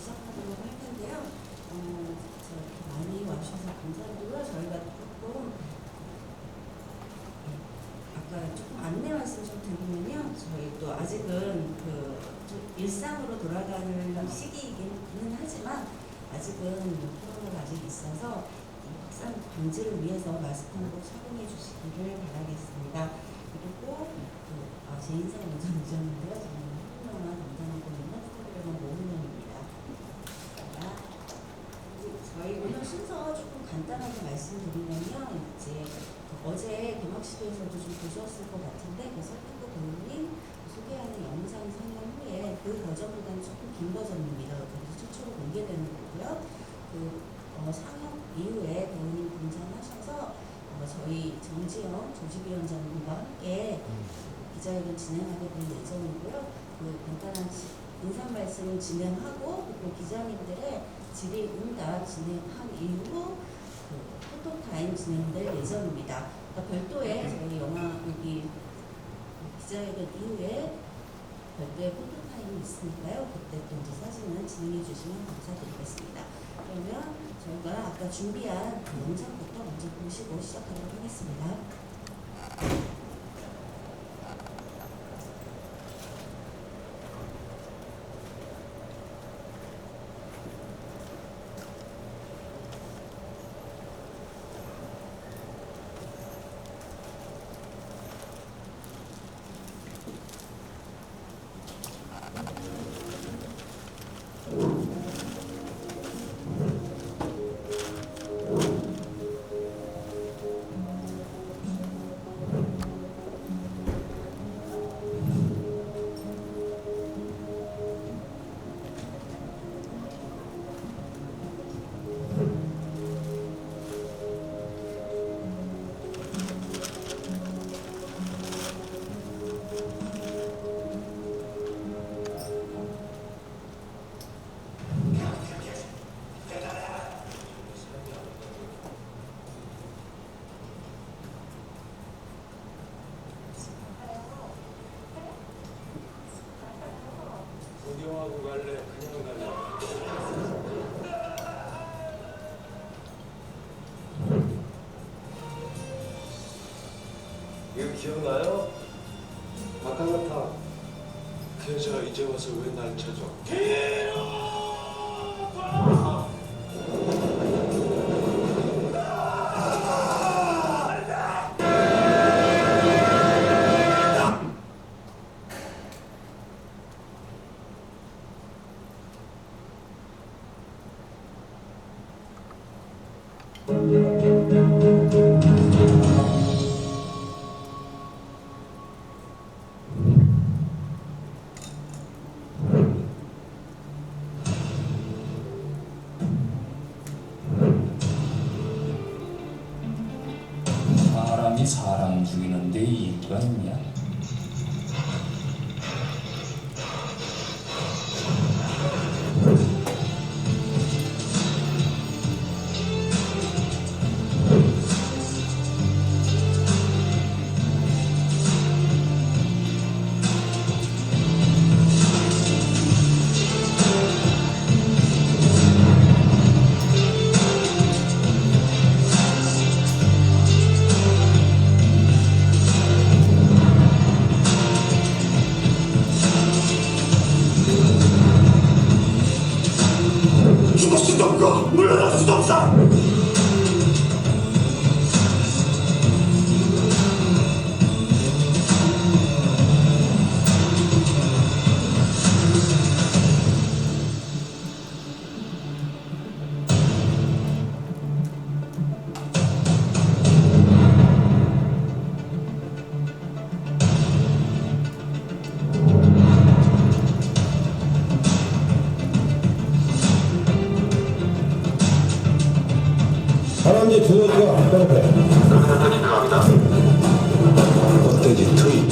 시작하도록 할 텐데요. 이렇게 많이 와주셔서 감사드리고요. 저희가 조금 아까 조금 안내 말씀 좀 드리면요. 저희 또 아직은 좀 일상으로 돌아가는 시기이기는 하지만 아직은 코로나가 아직 있어서 확산 방지를 위해서 마스크는 꼭 착용해 주시기를 바라겠습니다. 그리고 제 인사가 먼저 늦었는데요. 저는 홍명만 담당하고 있는 프로그래머 모은영입니다. 저희 오늘 순서 조금 간단하게 말씀드리면요. 이제 어제 개막식에서도 좀 보셨을 것 같은데 설득구 배우님 소개하는 영상 상영 후에 그 버전보다는 조금 긴 버전입니다. 그래서 최초로 공개되는 거고요. 상영 이후에 배우님 등장하셔서 저희 정지영 조직위원장님과 함께 기자회견 진행하게 될 예정이고요. 간단한 인사 말씀을 진행하고 그리고 기자님들의 질의응답 진행한 이후 포토타임 진행될 예정입니다. 그러니까 별도의 저희 여기 기자회견 이후에 별도의 포토타임이 있으니까요. 그때 또 이제 사진을 진행해 주시면 감사드리겠습니다. 그러면 저희가 아까 준비한 영상부터 먼저 보시고 시작하도록 하겠습니다. 구경하고 갈래? 그냥 갈래? 이거 기억나요? 마카마타. 그 여자가 이제 와서 왜 날 찾아? 사람이 사람 죽이는데 이유가 있냐? 죽을 수도 없고 물러날 수도 없어. 사람이 두어지가 안 빼빼. 사단이 들어갑니다. 껍데기 트윗.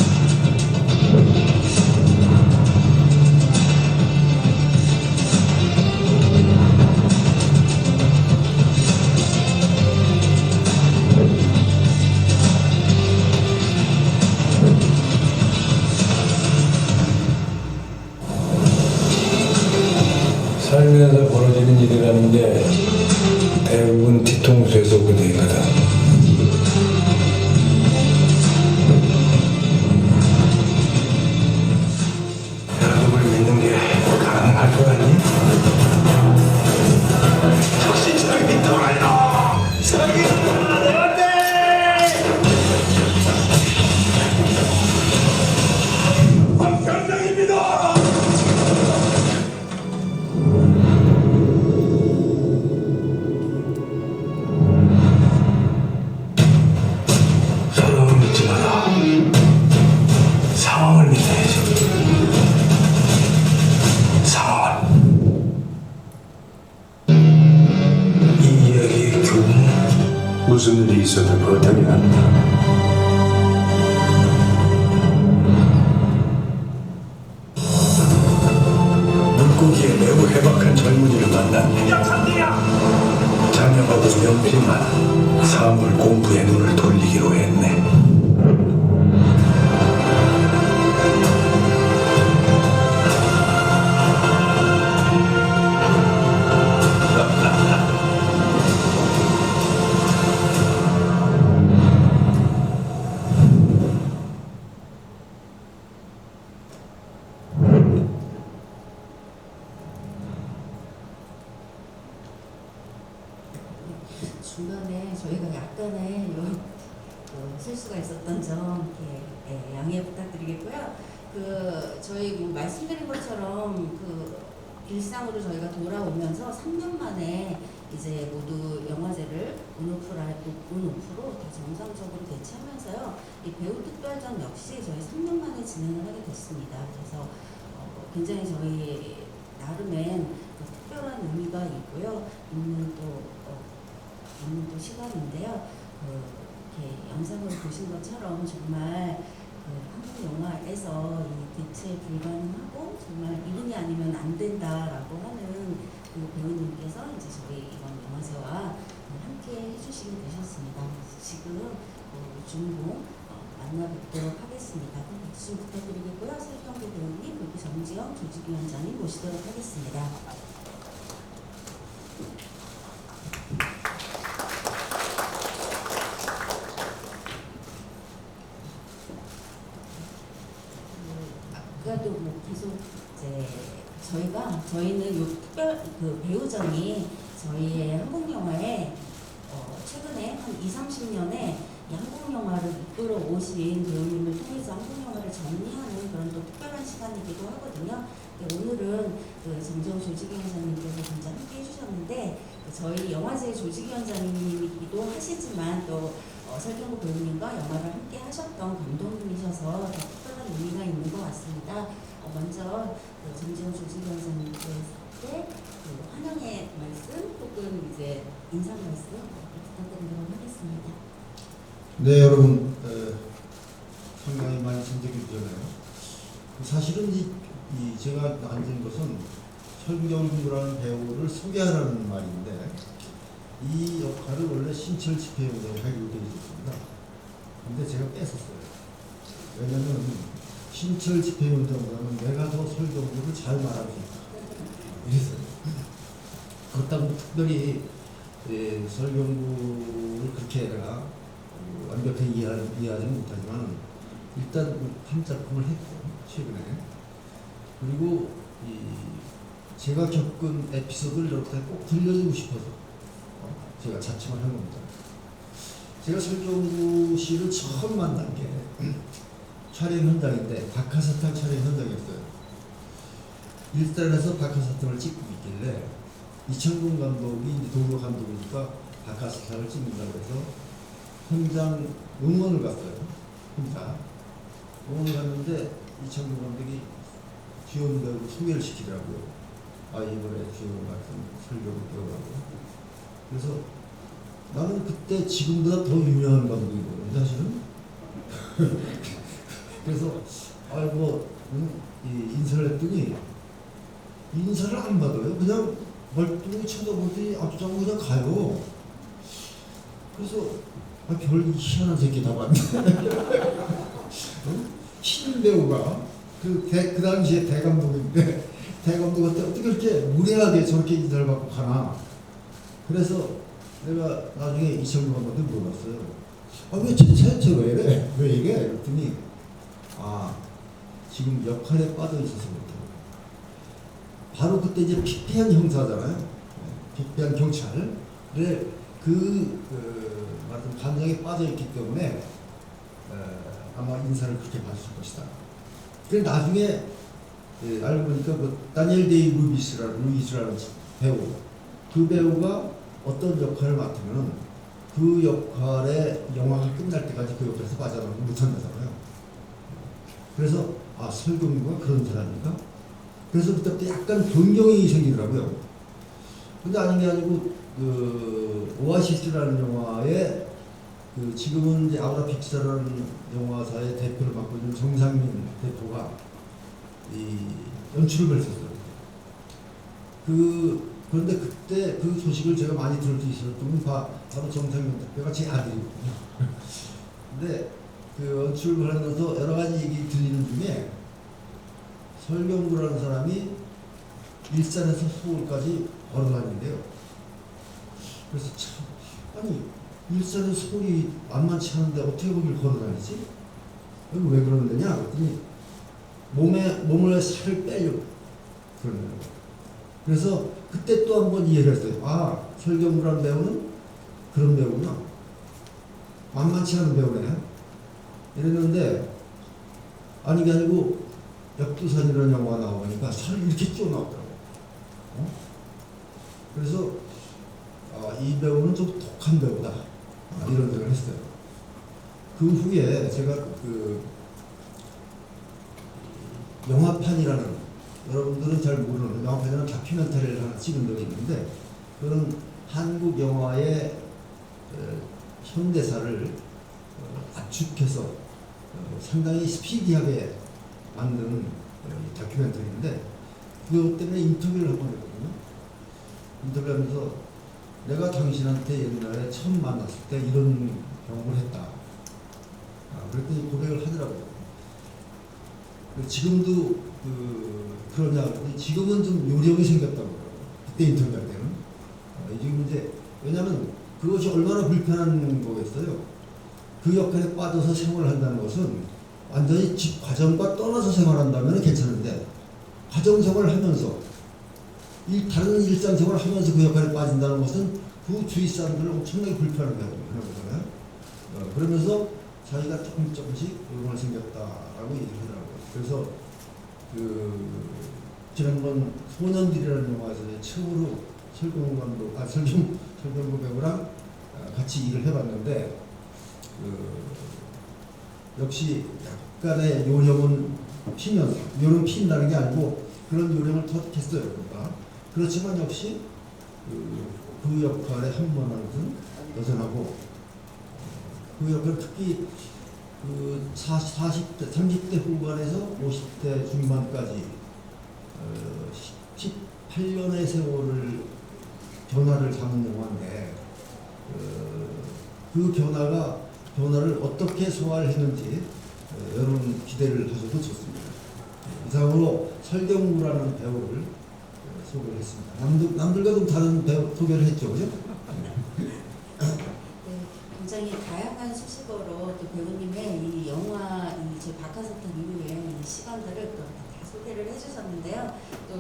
살면서 벌어지는 일이라는 게 대부분 뒤통수에서 오게 돼 있거든. 여러분을 믿는 게 가능할 것 같니? 역시 저기 믿더라요. 저기 안돼. 황병장입니다. 사람을 믿지 마라. 상황을 믿어야지. 상황을. 이 이야기의 교훈은 무슨 일이 있어도 거절이 안다. 물고기에 매우 해박한 젊은이를 만난 자녀하고 연필만 사물 공부에 눈을 돌리기로 했네. 중간에 저희가 약간의 실수가 있었던 점 이렇게 양해 부탁드리겠고요. 저희 말씀드린 것처럼 일상으로 저희가 돌아오면서 3년 만에 이제 모두 영화제를 온오프로 다 정상적으로 개최하면서요. 이 배우 특별전 역시 저희 3년 만에 진행을 하게 됐습니다. 그래서 굉장히 저희 나름의 특별한 의미가 있고요. 있는 또 시간인데요. 이렇게 영상을 보신 것처럼 정말 한국 영화에서 이 대체 불가능하고 정말 이분이 아니면 안 된다라고 하는 배우님께서 이제 저희 이번 영화제와 함께 해주시게 되셨습니다. 지금 주인공 만나뵙도록 하겠습니다. 박수 부탁드리겠고요. 설경구 배우님 그리고 정지영 조직위원장님 모시도록 하겠습니다. 아까도 계속 이제 저희는 요 특별 배우전이 저희의 한국 영화에 최근에 한 20-30년에 이 한국 영화를 이끌어 오신 배우님을 통해서 한국 영화를 정리하는 그런 또 특별한 시간이기도 하거든요. 오늘은 정지영 조직위원장님께서 먼저 함께 해주셨는데 저희 영화제 조직위원장님이기도 하시지만 또 설경구 배우님과 영화를 함께 하셨던 감독님이셔서 더 특별한 의미가 있는 것 같습니다. 먼저 정지영 조직위원장님께 환영의 말씀 혹은 이제 인사 말씀 부탁드리도록 하겠습니다. 네, 여러분 상당히 많이 진정해 주잖아요. 사실은 제가 앉은 것은 설경구라는 배우를 소개하라는 말인데 이 역할을 원래 신철 집회용장이 하기로 되어 있었습니다. 근데 제가 뺐었어요. 왜냐하면 신철 집회용장보다는 내가 더 설경구를 잘 말할 수 있다. 그래서 그렇다고 특별히 설경구를 그렇게 내가 완벽하게 이해하지는 못하지만 일단 한 작품을 했고 최근에 그리고 제가 겪은 에피소드를 여러분한테 꼭 들려주고 싶어서 제가 자청을 한 겁니다. 제가 설경구 씨를 처음 만난 게 촬영 현장인데 박하사탕 촬영 현장이었어요. 일단에서 박하사탕을 찍고 있길래 이창동 감독이 이제 동료 감독이니까 박하사탕을 찍는다고 해서 현장 응원을 갔어요. 혼자 응원을 갔는데 이창동 감독이 주연 배우 소개를 시키더라고요. 이번에 주연 같은 설경구 배우라고. 그래서 나는 그때 지금보다 더 유명한 감독이거든요, 사실은. 그래서 인사를 했더니 인사를 안 받아요. 그냥 멀뚱히 쳐다보더니 앞장 그냥 가요. 그래서 별 희한한 새끼 다 봤네. 신인 배우가 그 당시에 대감독인데 대감독한테 어떻게 그렇게 무례하게 저렇게 인사를 받고 가나. 그래서 내가 나중에 이철규 감독한테 물어봤어요. 왜 쟤 왜 이래? 왜 이래? 그랬더니 지금 역할에 빠져 있어서 그렇다고. 바로 그때 이제 피폐한 형사잖아요. 피폐한 경찰을 말하자면 감정에 빠져 있기 때문에 아마 인사를 그렇게 받았을 것이다. 그래 나중에 알고 보니까 그 다니엘 데이 루이스라는 배우, 그 배우가 어떤 역할을 맡으면 그 역할의 영화가 끝날 때까지 그 역할에서 빠져나오지 못한다잖아요. 그래서 설경구가 그런 사람인가? 그래서 그때부터 약간 변경이 생기더라고요. 근데 아닌 게 아니고 그 오아시스라는 영화에 그 지금은 이제 아우라 픽처라는 영화사의 대표를 맡고 있는 정상민 대표가 이 연출을 했었어요. 그런데 그때 그 소식을 제가 많이 들을 수 있었던 건 바로 정상민 대표가 제 아들이거든요. 근데 그 연출을 하면서 여러 가지 얘기 들리는 중에 설경구라는 사람이 일산에서 서울까지 걸어다니는데요. 그래서 참 아니 일산에서 서울이 만만치 않은데 어떻게 거길 걸어다니지? 여기 왜 그러는 데냐? 그랬더니 몸을 살을 빼려고 그러는 거예요. 그래서 그때 또 한 번 이해를 했어요. 설경구라는 배우는 그런 배우구나. 만만치 않은 배우네. 이랬는데 아니 게 아니고 역두산이라는 영화가 나오니까 살이 이렇게 쭉 나오더라고요. 그래서 이 배우는 좀 독한 배우다. 이런 생각을 했어요. 그 후에 제가 그 영화판이라는, 여러분들은 잘 모르는 영화판이라는 다큐멘터리를 하나 찍은 적이 있는데, 그런 한국 영화의 현대사를 압축해서 상당히 스피디하게 만든 다큐멘터리인데, 그것 때문에 인터뷰를 한번 했거든요. 인터뷰하면서 내가 당신한테 옛날에 처음 만났을 때 이런 경험을 했다. 그랬더니 고백을 하더라고요. 지금도 그러냐 그랬더니 지금은 좀 요령이 생겼다고 그러더라고요. 그때 인터뷰할 때는. 지금 이제 왜냐하면 그것이 얼마나 불편한 거겠어요. 그 역할에 빠져서 생활을 한다는 것은 완전히 집 가정과 떠나서 생활한다면 괜찮은데, 가정생활을 하면서 다른 일상생활을 하면서 그 역할에 빠진다는 것은 그 주위 사람들을 엄청나게 불편하게 하는 거잖아요. 그러면서 자기가 조금씩 요령을 생겼다라고 얘기를 하더라고요. 그래서 지난번 소년들이라는 영화에서 처음으로 설경구 배우랑 같이 일을 해봤는데, 역시 약간의 요령은 피면서, 요령 피인다는 게 아니고 그런 요령을 터득했어요. 그러니까. 그렇지만 역시 그 역할에 한 번 하는 여전하고, 그 역할 특히 40대, 30대 후반에서 50대 중반까지 18년의 세월을 변화를 담은 영화인데, 그 변화를 어떻게 소화를 했는지 여러분 기대를 하셔도 좋습니다. 이상으로 설경구라는 배우를 소개를 했습니다. 남들과 좀 다른 배우 소개를 했죠, 그죠? 네, 굉장히 다양한 수식어로 또 배우님의 이 영화, 제 박하사탕 이후에 이 시간들을 또 다 소개를 해주셨는데요. 또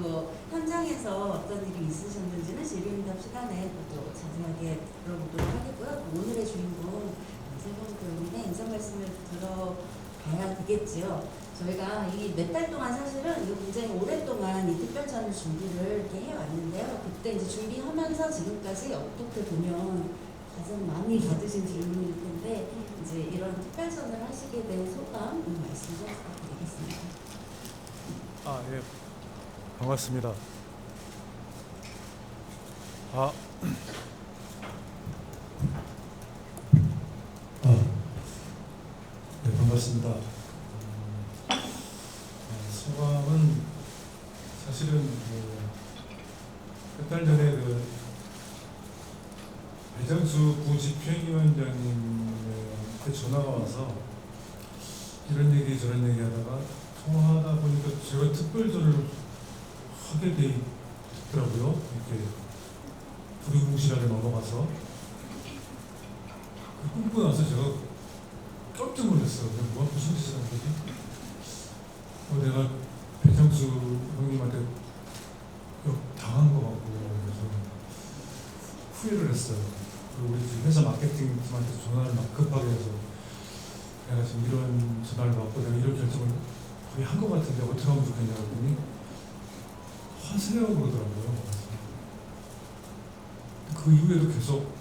현장에서 어떤 일이 있으셨는지는 질의응답 시간에 또 자세하게 들어보도록 하겠고요. 또 오늘의 주인공 설경구 배우님의 인사 말씀을 들어봐야 되겠지요. 저희가 이 몇 달 동안 사실은 이거 굉장히 오랫동안 이 특별전을 준비를 이렇게 해왔는데요. 그때 이제 준비하면서 지금까지 어떻게 보면 가장 많이 받으신 질문일 텐데, 이제 이런 특별전을 하시게 된 소감 말씀 좀 부탁드리겠습니다. 예, 반갑습니다. 네, 반갑습니다. 소감은 사실은 몇 달 전에 배정수 부집행위원장님한테 전화가 와서 이런 얘기 저런 얘기 하다가 통화하다 보니까 제가 특별전을 하게 돼 있더라고요. 이렇게 두리뭉실하게 넘어가서 끊고 나서 제가 깜짝 놀랐어요. 뭐가 무슨 짓을 한 거지? 내가 배창수 형님한테 당한 거 같고 그래서 후회를 했어요. 그리고 우리 지금 회사 마케팅 팀한테 전화를 막 급하게 해서 내가 지금 이런 전화를 받고 내가 이런 결정을 거의 한 것 같은데 어떻게 하면 좋겠냐고 했더니 하세요 그러더라고요. 그 이후에도 계속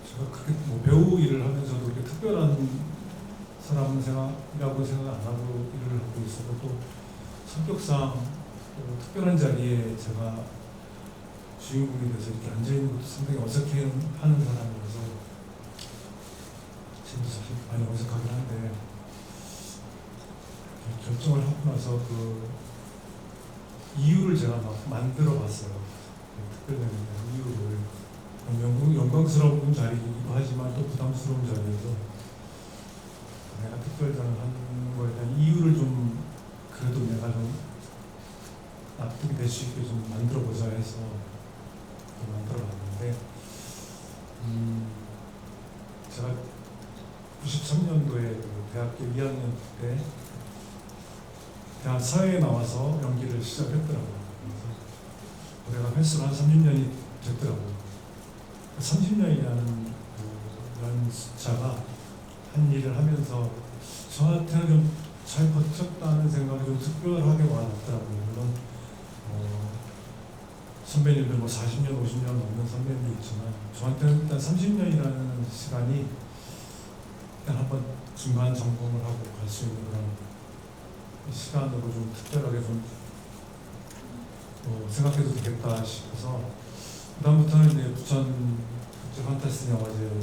제가 그렇게 뭐 배우 일을 하면서도 이렇게 특별한 사람이라고 생각 안 하고 일을 하고 있어도 또 성격상 또 특별한 자리에 제가 주인공이 돼서 이렇게 앉아있는 것도 상당히 어색해하는 사람이라서 지금도 사실 많이 어색하긴 한데 결정을 하고 나서 그 이유를 제가 막 만들어 봤어요. 특별한 이유를 영광스러운 자리이기도 하지만 또 부담스러운 자리에서 내가 특별전을 하는 거에 대한 이유를 좀 그래도 내가 좀 납득이 될 수 있게 좀 만들어 보자 해서 만들어 봤는데 제가 93년도에 대학교 2학년 때 대학 사회에 나와서 연기를 시작했더라고요. 그래서 올해가 횟수로 한 30년이 됐더라고요. 30년이라는 그 연차가 한 일을 하면서 저한테는 좀 잘 버텼다는 생각이 좀 특별하게 와닿더라고요. 물론 선배님들 뭐 40년, 50년 넘는 선배님도 있지만 저한테는 일단 30년이라는 시간이 일단 한번 중간 점검을 하고 갈 수 있는 그런 시간으로 좀 특별하게 좀 생각해도 되겠다 싶어서 그다음부터는 이제 부천 국제 판타스틱 영화제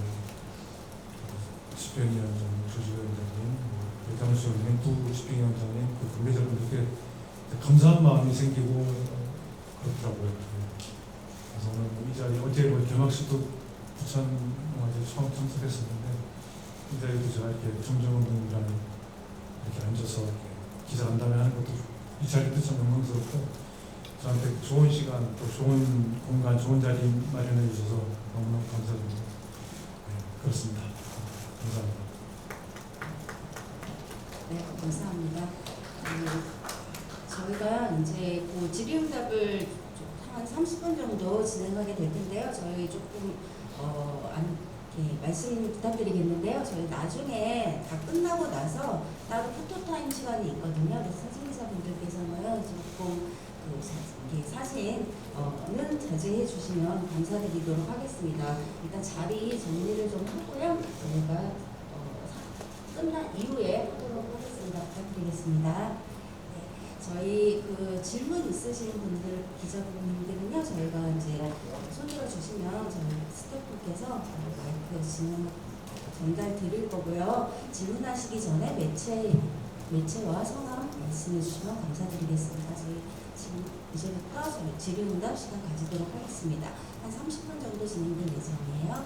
집행위원장님, 조직위원장님, 배장수 형님, 부집행위원장님, 그 관계자분들께 감사한 마음이 생기고 그렇더라고요. 그래서 오늘 이 자리 어제 개막식도 부천 영화제 처음 참석했었는데 이 자리도 제가 이렇게 정정원 분이랑 이렇게 앉아서 이렇게 기자 간담회 하는 것도 이 자리도 참 영광스럽고 저한테 좋은 시간 또 좋은 공간 좋은 자리 마련해 주셔서 너무너무 감사드립니다. 네, 그렇습니다. 감사합니다. 네, 감사합니다. 저희가 이제 그 질의응답을 한 30분 정도 진행하게 될 텐데요. 저희 조금 이렇게 말씀 부탁드리겠는데요. 저희 나중에 다 끝나고 나서 따로 포토타임 시간이 있거든요. 그래서 사진기자분들께서는 조금 사진은 자제해 주시면 감사드리도록 하겠습니다. 일단 자리 정리를 좀 하고요. 저희가 끝난 이후에 하도록 하겠습니다. 부탁드리겠습니다. 네, 저희 그 질문 있으신 분들, 기자분들은요, 저희가 이제 손들어 주시면 저희 스태프께서 마이크 전달 드릴 거고요. 질문하시기 전에 매체와 성함 말씀해 주시면 감사드리겠습니다. 저희 지금 이제부터 저희 질의응답 시간 가지도록 하겠습니다. 한 30분 정도 진행될 예정이에요.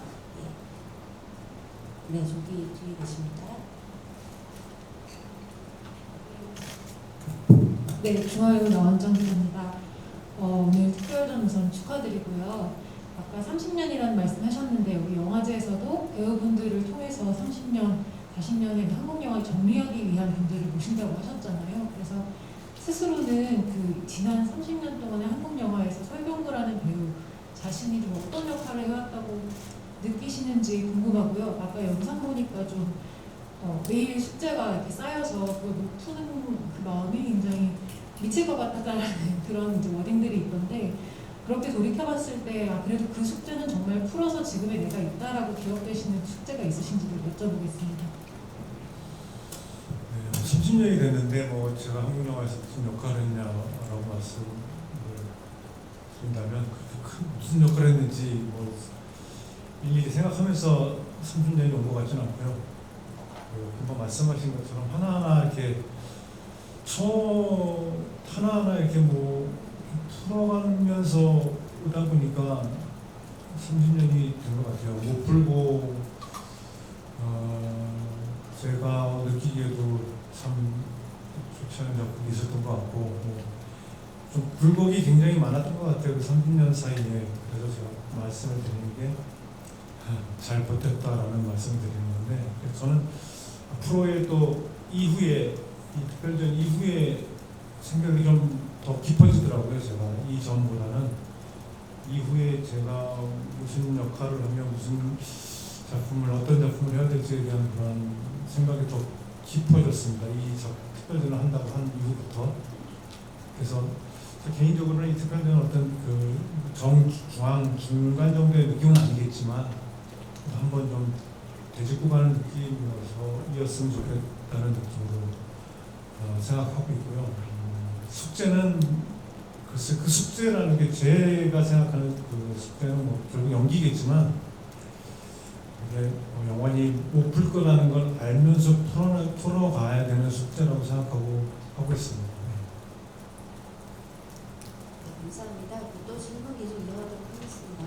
네, 저기 뒤에 계십니다. 네, 중앙일보 나원정 기자입니다. 오늘 특별전 우선 축하드리고요. 아까 30년이라는 말씀하셨는데 여기 영화제에서도 배우분들을 통해서 30년, 40년의 한국 영화를 정리하기 위한 분들을 모신다고 하셨잖아요. 그래서 스스로는 그 지난 30년 동안의 한국 영화에서 설경구라는 배우 자신이 좀 어떤 역할을 해왔다고 느끼시는지 궁금하고요. 아까 영상 보니까 좀 매일 숙제가 이렇게 쌓여서 그걸 못 푸는 그 마음이 굉장히 미칠 것 같다라는 그런 이제 워딩들이 있던데 그렇게 돌이켜봤을 때 그래도 그 숙제는 정말 풀어서 지금의 내가 있다라고 기억되시는 숙제가 있으신지를 여쭤보겠습니다. 네, 30년이 됐는데 뭐 제가 한국 영화에서 무슨 역할을 했냐라고 말씀을 드린다면 그렇게 무슨 역할을 했는지 뭐 일일이 생각하면서 30년이 온 것 같지는 않고요. 금방 말씀하신 것처럼 하나하나 이렇게 하나하나 이렇게 뭐 풀어가면서 오다 보니까 30년이 된 것 같아요. 못 풀고 제가 느끼기에도 참 좋지 않은 작품이 있었던 것 같고 좀 굴곡이 굉장히 많았던 것 같아요. 그 30년 사이에. 그래서 제가 말씀을 드리는 게 잘 버텼다라는 말씀을 드리는 건데, 그래서 저는 앞으로의 또 이후에 이 특별전 이후에 생각이 좀 더 깊어지더라고요. 제가 이전보다는 이후에 제가 무슨 역할을 하며 무슨 작품을 어떤 작품을 해야 될지에 대한 그런 생각이 더 깊어졌습니다. 이 특별전을 한다고 한 이후부터. 그래서 개인적으로는 이 특별전은 어떤 그 중앙 중간 정도의 느낌은 아니겠지만 한번 좀 되짚고 가는 느낌이었으면 좋겠다는 느낌으로 생각하고 있고요. 숙제는 글쎄 그 숙제라는 게 제가 생각하는 그 숙제는 뭐 결국 연기겠지만 이게 영원히 못 풀 거라는 걸 알면서 풀어가야 되는 숙제라고 생각하고 하고 있습니다. 감사합니다. 또 질문 계속 이어가도록 하겠습니다.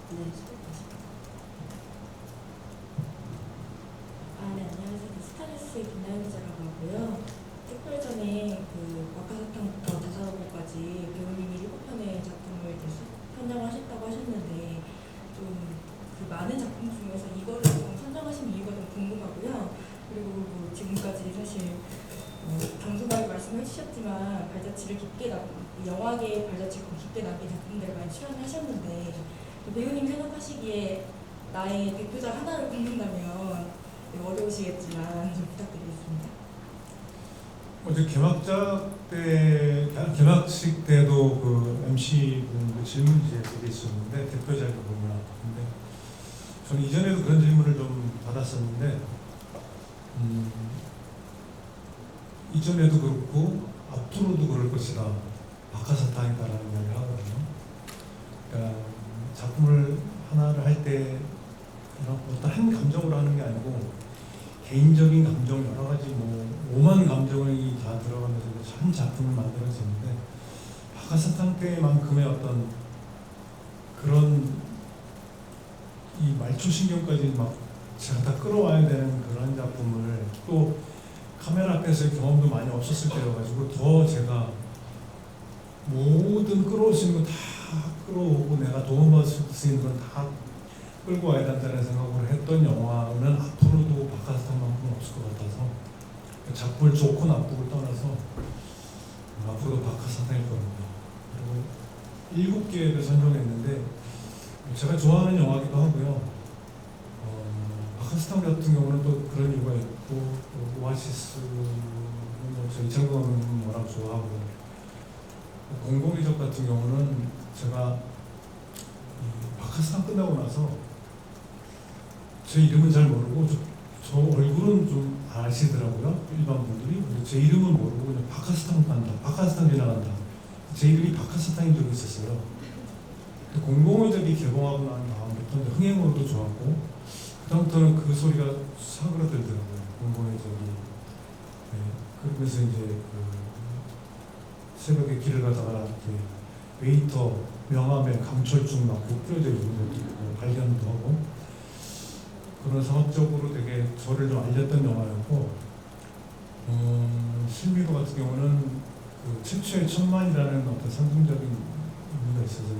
네, 수고하셨습니다. 네, 안녕하세요. 스타뉴스의 김나연 기자라고 하고요. 특별전에 그 막하사탕부터 다사오고까지 배우님이 7편의 작품을 이제 선정하셨다고 하셨는데 좀 그 많은 작품 중에서 이거를 좀 선정하신 이유가 좀 궁금하고요. 그리고 뭐 지금까지 사실 방송국에 말씀해 주셨지만 발자취를 깊게 영화계의 발자취를 깊게 남긴 작품들을 많이 출연하셨는데 배우님 생각하시기에 나의 대표작 하나를 꼽는다면 어려우시겠지만 좀 부탁드리겠습니다. 어제 개막식 때도 그 MC 분 질문지에 그게 있었는데 대표작이 뭐냐. 근데 저는 이전에도 그런 질문을 좀 받았었는데 이전에도 그렇고 앞으로도 그럴 것이다. 박하사탕이다라는 이야기를 하거든요. 그러니까 작품을 하나를 할 때 어떤 한 감정으로 하는 게 아니고 개인적인 감정 여러 가지 뭐 오만 감정이 다 들어가면서 한 작품을 만들어지는데 박하사탕 때만큼의 어떤 그런 이 말초신경까지 막 제가 다 끌어와야 되는 그런 작품을 또 카메라 앞에서의 경험도 많이 없었을 때여가지고 더 제가 모든 끌어올 수 있는 거 다 끌어오고 내가 도움받을 수 있는 건 다 끌고 와야 된다는 생각을 했던 영화는 앞으로도 박하사탕만큼은 없을 것 같아서 작품을 좋고 나쁘고 떠나서 앞으로도 박하사탕일 겁니다. 그리고 7개를 선정했는데 제가 좋아하는 영화기도 하고요. 박하사탕 같은 경우는 또 그런 이유가 있고 또 오아시스는 저 이창범 워낙 좋아하고 공공의 적 같은 경우는 제가 박하사탕 끝나고 나서 제 이름은 잘 모르고 저 얼굴은 좀 아시더라고요. 일반 분들이. 근데 제 이름은 모르고 그냥 박하사탕 간다. 박하사탕 지나간다. 제 이름이 박하사탕인 적이 있었어요. 공공의 적이 개봉하고 난 다음부터 흥행으로도 좋았고 그다음부터는 그 소리가 사그라들더라고요. 공공의 적이. 네. 그러면서 이제 그 새벽에 길을 가다가 이렇게 웨이터 명함에 강철중 맞고 뿌려져 있는 것도 발견도 하고 그런 상업적으로 되게 저를 좀 알렸던 영화였고 실미도 같은 경우는 그 최초의 천만이라는 어떤 상징적인 의미가 있어서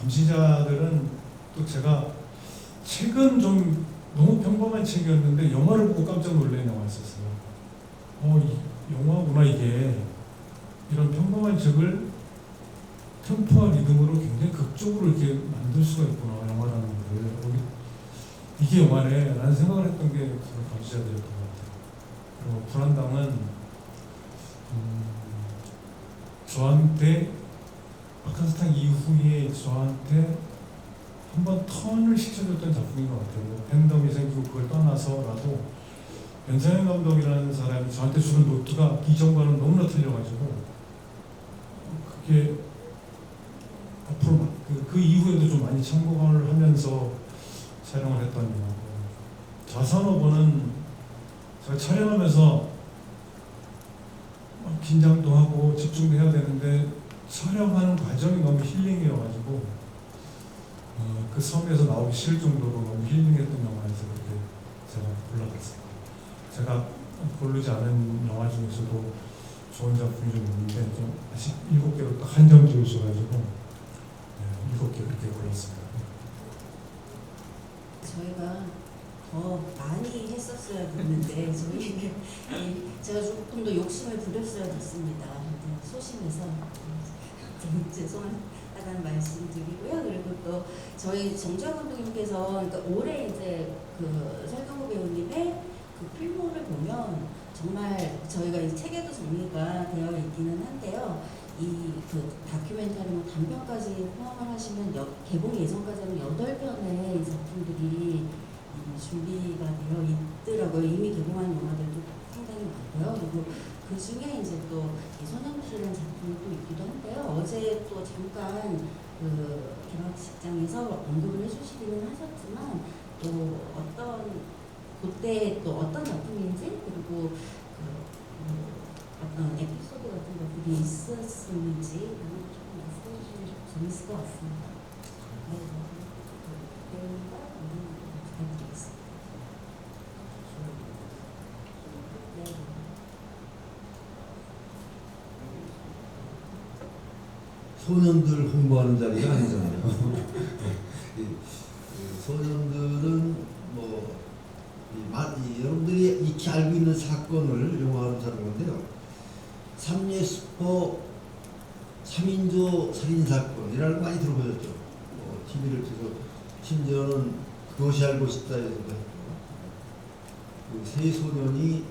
감시자들은 또 제가 책은 좀 너무 평범한 책이었는데 영화를 보고 깜짝 놀란 영화였었어요. 이 영화구나 이게. 이런 평범한 책을 템포와 리듬으로 굉장히 극적으로 이렇게 만들 수가 있구나 영화라는 거를. 이게 영화네 라는 생각을 했던 게 저는 감시자들이었던 것 같아요. 그리고 불안당은 저한테 박하사탕 이후에 저한테 한번 턴을 시켜줬던 작품인 것 같아요. 팬덤이 생기고 그걸 떠나서라도 변상현 감독이라는 사람이 저한테 주는 노트가 이전과는 너무나 틀려가지고 그게 앞으로 그 이후에도 좀 많이 참고를 하면서 촬영을 했던 영화고 자산어보는 제가 촬영하면서 긴장도 하고 집중도 해야 되는데 촬영하는 과정이 너무 힐링이어가지고 그 섬에서 나오기 싫을 정도로 너무 힐링했던 영화에서 그렇게 제가 올라갔습니다. 제가 고르지 않은 영화 중에서도 좋은 작품이 좀 있는데 좀 아직 7개로 딱 한정 지으셔가지고 7개 그렇게 골랐습니다. 저희가 더 많이 했었어야 됐는데 제가 조금 더 욕심을 부렸어야 됐습니다. 근데 소심해서 죄송하다는 말씀드리고요. 그리고 또 저희 정주영 감독님께서 그러니까 올해 이제 그 설경구 배우님의 그 필모를 보면 정말 저희가 이 책에도 정리가 되어 있기는 한데요. 이 그 다큐멘터리 뭐 단편까지 포함을 하시면 개봉 예정까지는 8편의 작품들이 준비가 되어 있더라고요. 이미 개봉한 영화들도 상당히 많고요. 그리고 그 중에 이제 또 소년들이라는 작품이 또 있기도 한데요. 어제 또 잠깐 그 개막식장에서 언급을 해주시기는 하셨지만 또 그때 또 어떤 작품인지 그리고 어떤 에피소드 같은 것들이 있었는지 조금 말씀해 주시면 재밌을 것 같습니다. 네, 배우님과 부탁드리겠습니다. 네. 소년들 홍보하는 자리가 아니잖아요. 소년들은 여러분들이 익히 알고 있는 사건을 영화로 다룬 건데요. 삼례 슈퍼 3인조 살인사건이라는 걸 많이 들어보셨죠. TV를 통해서 심지어는 그것이 알고 싶다에서도 했고 그 세 소년이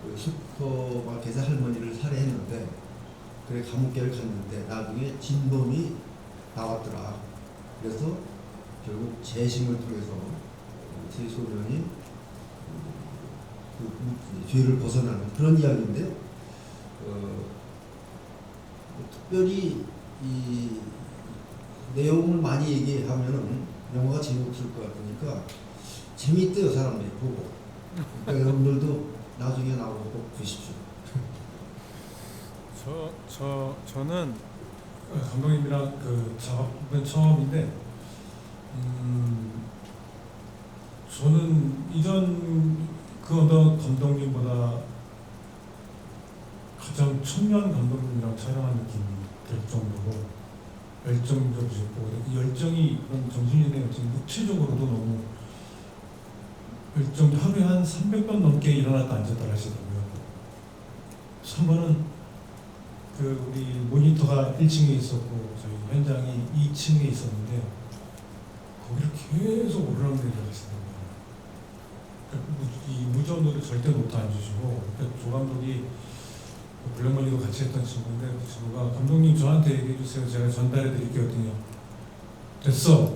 그 슈퍼마켓의 할머니를 살해했는데 그래 감옥계를 갔는데 나중에 진범이 나왔더라. 그래서 결국 재심을 통해서 세 소년이 그 죄를 벗어나는 그런 이야기인데요. 특별히 이 내용을 많이 얘기하면은 영화가 재미없을 것 같으니까 재미있대요 사람들이 보고. 그러니까 여러분들도 나중에 나오고 꼭 보십시오. 저는 감독님이랑 그 작업은 처음인데 저는 이전 그 어떤 감독님보다 가장 청년 감독님이랑 촬영한 느낌이 들 정도로 열정적이고 그 열정이 그런 정신력의 열정이 육체적으로도 너무 열정 하루에 한 300번 넘게 일어났다 앉았다 하시더라고요. 한 번은 그 우리 모니터가 1층에 있었고 저희 현장이 2층에 있었는데 거기를 계속 오르락내리락 하시더라고요. 이 무전도를 절대 놓고 앉으시고 조 감독이 블랙머니도 같이 했던 친구인데 그 친구가 감독님 저한테 얘기해 주세요. 제가 전달해 드릴게요. 했더니 됐어.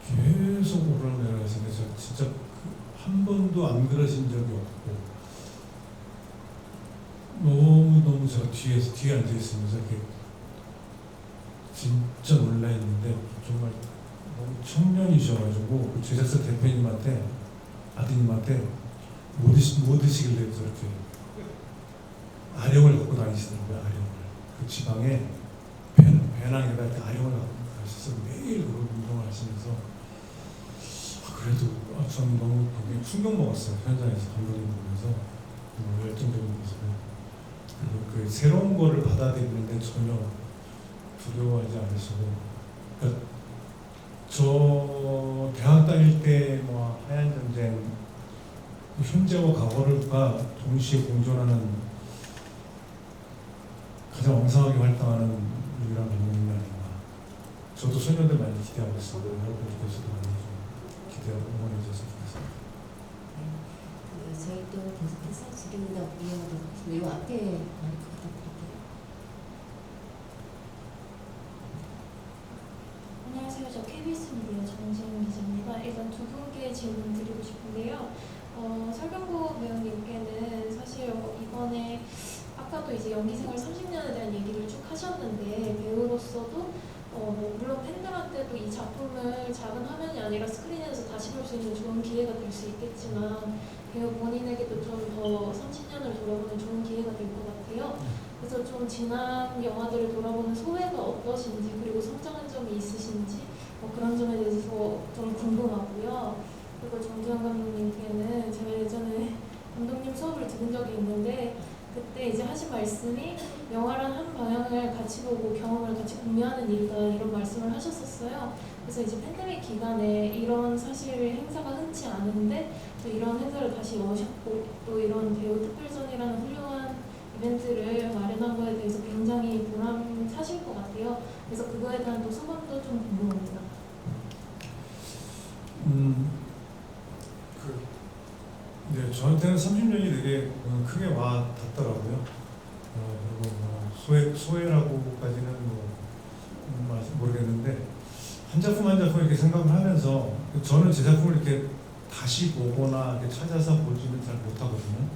계속 오르락내리락 하시는데 제가 진짜 한 번도 안 그러신 적이 없고 너무너무 제가 뒤에 앉아있으면서 이렇게 진짜 놀라있는데 정말 너무 청년이셔가지고 그 제작사 대표님한테 아드님한테 뭐 드시길래 저렇게 아령을 갖고 다니시더라고요. 아령을 그 지방에 배낭에다 이렇게 아령을 갖고 가셔서 매일 그걸 운동을 하시면서 그래도 저는 너무 굉장히 충격 먹었어요. 현장에서 감독님 보면서 너무 열정적인 모습을. 그리고 그 새로운 거를 받아들이는데 전혀 두려워하지 않으시고, 그러니까 저 대학 다닐 때 뭐 하얀 전쟁, 현재와 과거가 동시에 공존하는 가장 왕성하게 활동하는 유일한 감독님이 아닌가. 저도 소년들 많이 기대하고 있습니다. 여러분들께서도 많이 좀 기대하고 응원해 주셔서 좋겠습니다. 저희 또 계속해서 질의응답 이어가도록 하겠습니다. 이 앞에 마이크 부탁드릴게요. 안녕하세요. 저 KBS 미디어 정지은 기자입니다. 일단 두 분께 질문 드리고 싶은데요. 설경구 배우님께는 사실 이번에 아까도 이제 연기 생활 30년에 대한 얘기를 쭉 하셨는데 배우로서도 물론 팬들한테도 이 작품을 작은 화면이 아니라 스크린에서 다시 볼 수 있는 좋은 기회가 될 수 있겠지만 배우 본인에게도 좀 더 30년을 돌아보는 좋은 기회가 될 것 같아요. 그래서 좀 지난 영화들을 돌아보는 소회가 어떠신지 그리고 성장한 점이 있으신지 그런 점에 대해서 좀 궁금하고요. 그리고 정지현 감독님께는 제가 예전에 감독님 수업을 들은 적이 있는데 그때 이제 하신 말씀이 영화란 한 방향을 같이 보고 경험을 같이 공유하는 일이다 이런 말씀을 하셨었어요. 그래서 이제 팬데믹 기간에 이런 사실 행사가 흔치 않은데 또 이런 행사를 다시 여셨고 또 이런 배우 특별전이라는 훌륭한 이벤트를 마련한 거에 대해서 굉장히 보람 사실 것 같아요. 그래서 그거에 대한 또 소감도 좀 궁금합니다. 네, 저한테는 30년이 되게 크게 와 닿더라고요. 그리고 소회라고까지는 모르겠는데 한 작품 한 작품 이렇게 생각을 하면서 저는 제 작품을 이렇게 다시 보거나 이렇게 찾아서 보지는 잘 못하거든요.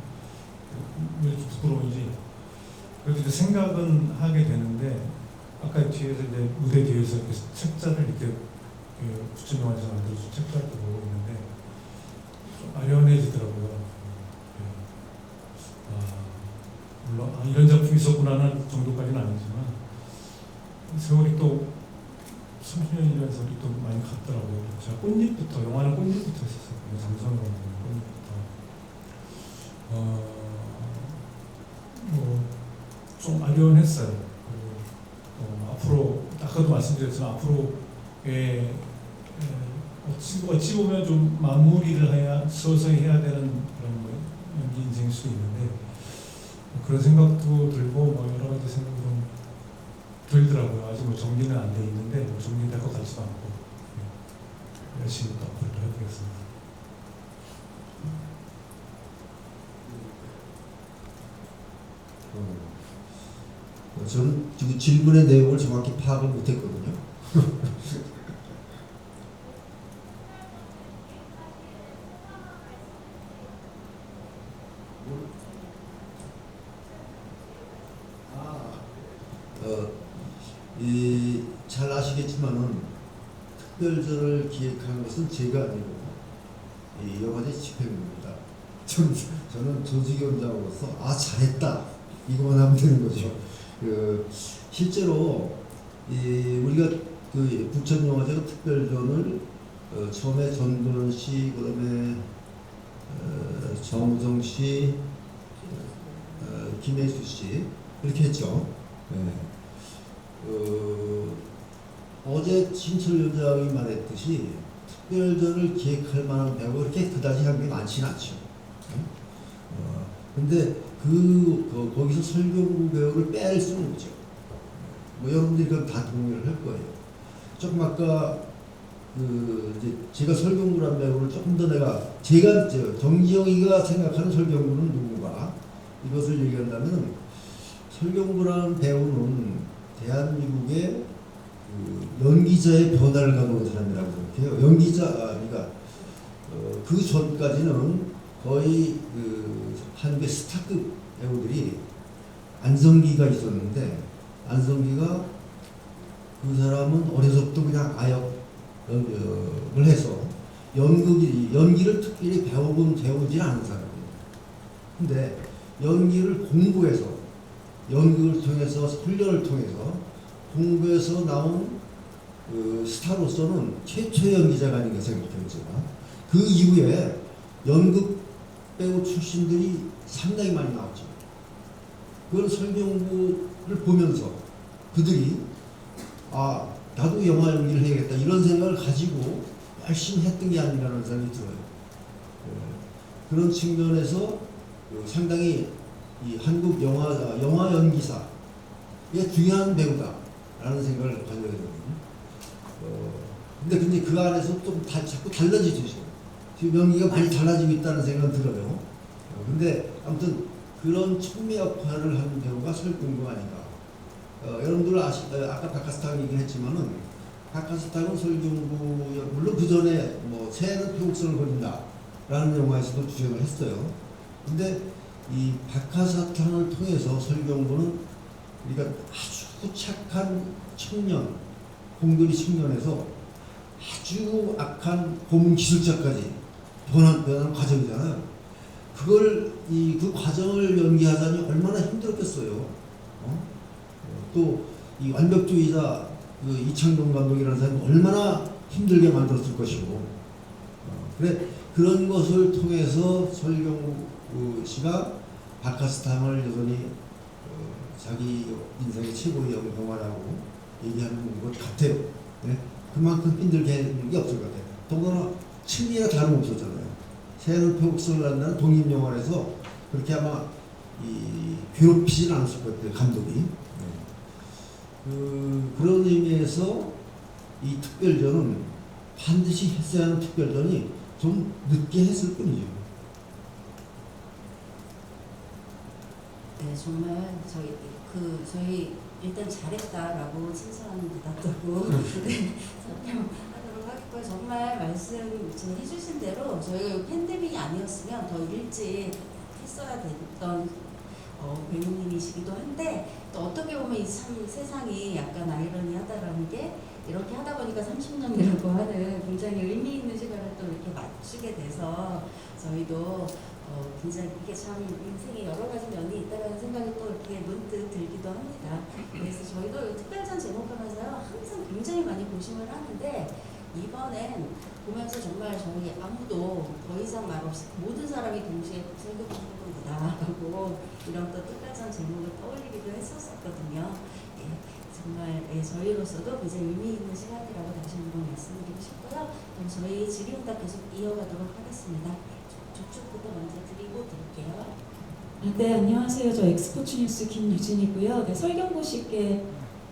왜 이렇게 부끄러운지. 그래도 이제 생각은 하게 되는데 아까 뒤에서 이제 무대 뒤에서 이렇게 책자를 이렇게 부천영화에서 만들어준 책자를 보고 있는데 좀 아련해지더라고요. 물론 이런 작품이 있었구나는 정도까지는 아니지만 세월이 또 30년이라는 세월이 또 많이 갔더라고요. 제가 꽃잎부터 영화는 꽃잎부터 했었어요. 장선으로 꽃잎부터 좀 아련했어요. 그리고 앞으로 아까도 말씀드렸지만 앞으로의 어찌 보면 좀 마무리를 서서히 해야 되는 그런 연기 인생일 수도 있는데 그런 생각도 들고 여러 가지 생각이 좀 들더라고요. 아직 정리는 안 돼 있는데 정리될 것 같지도 않고 열심히 또 앞으로 해보겠습니다. 저는 지금 질문의 내용을 정확히 파악을 못했거든요. 잘 아시겠지만은 특별전을 기획한 것은 제가 아니고 이 영화제 집행부입니다. 저는 조직위원장으로서 잘했다 이거만 하면 되는 거죠. 실제로 우리가 그 부천영화제 특별전을 처음에 전도연 씨, 그다음에 정우성 씨, 김혜수 씨 이렇게 했죠. 어제 신철 위원장이 말했듯이 특별전을 기획할 만한 배우가 그렇게 그다지 한 게 많지는 않죠. 근데 거기서 설경구 배우를 뺄 수는 없죠. 여러분들이 그건 다 동의를 할 거예요. 조금 아까 이제 제가 설경구라는 배우를 조금 더 제가 정지영이가 생각하는 설경구는 누구가 이것을 얘기한다면 설경구라는 배우는 대한민국의 연기자의 변화를 가져온 사람이라고 생각해요. 연기자가 그 전까지는 거의 한국의 스타급 배우들이 안성기가 있었는데 안성기가 그 사람은 어려서부터 그냥 아역을 해서 연기를 특별히 배우지 않은 사람이에요. 근데 연기를 공부해서 연극을 통해서 훈련을 통해서 공부해서 나온 스타로서는 최초의 연기자가 아닌가 생각해요. 제가 그 이후에 연극 배우 출신들이 상당히 많이 나왔죠. 그걸 설경구를 보면서 그들이 나도 영화 연기를 해야겠다 이런 생각을 가지고 열심히 했던 게 아닌가라는 생각이 들어요. 그런 측면에서 상당히 이 한국 영화 연기사의 중요한 배우다라는 생각을 가져야 되거든요. 근데 그 안에서 좀 자꾸 달라지죠. 지금 연기가 많이 달라지고 있다는 생각은 들어요. 근데 아무튼 그런 촉매 역할을 하는 배우가 설경구가 아닌가. 여러분들 아까 박하스탕 얘기를 했지만은 박하스탕은 설경구 물론 그 전에 새는 표국선을 그린다라는 영화에서도 주연을 했어요. 근데 이 박하사탕을 통해서 설경구는 우리가 아주 착한 청년, 공돌이 청년에서 아주 악한 고문 기술자까지 변하는 과정이잖아요. 그 과정을 연기하자니 얼마나 힘들었겠어요. 또 이 완벽주의자 이창동 감독이라는 사람이 얼마나 힘들게 만들었을 것이고. 그래 그런 것을 통해서 설경구 씨가 바카스탕을 여전히 자기 인생의 최고의 영화라고 얘기하는 것 같아요. 네? 그만큼 힘들게 했는 게 없을 것 같아요. 더구나 층위가 다름없었잖아요. 새는 표국성을 한다는 독립영화에서 그렇게 아마 괴롭히진 않았을 것 같아요, 감독이. 네. 그런 의미에서 이 특별전은 반드시 했어야 하는 특별전이 좀 늦게 했을 뿐이죠. 네, 정말 저희 일단 잘했다라고 칭찬 받았다고 네, 설명하도록 하겠고요. 정말 말씀 해주신 대로 저희가 팬데믹이 아니었으면 더 일찍 했어야 됐던 배우님이시기도 한데 또 어떻게 보면 이 참 세상이 약간 아이러니하다라는 게 이렇게 하다 보니까 30년이라고 하는 굉장히 의미 있는 시간을 또 이렇게 맞추게 돼서 저희도 굉장히 이게 참 인생에 여러 가지 면이 있다는 생각이 또 이렇게 문득 들기도 합니다. 그래서 저희도 특별전 제목하면서요 항상 굉장히 많이 고심을 하는데 이번엔 보면서 정말 저희 아무도 더 이상 말 없이 모든 사람이 동시에 설교하는구나라고 이런 또 특별전 제목을 떠올리기도 했었거든요. 예, 정말 저희로서도 굉장히 의미 있는 시간이라고 다시 한번 말씀드리고 싶고요. 그럼 저희 질의응답 계속 이어가도록 하겠습니다. 저쪽부터 먼저 드리고 드릴게요. 네, 안녕하세요. 저 엑스포츠 뉴스 김유진이고요. 네, 설경구 씨께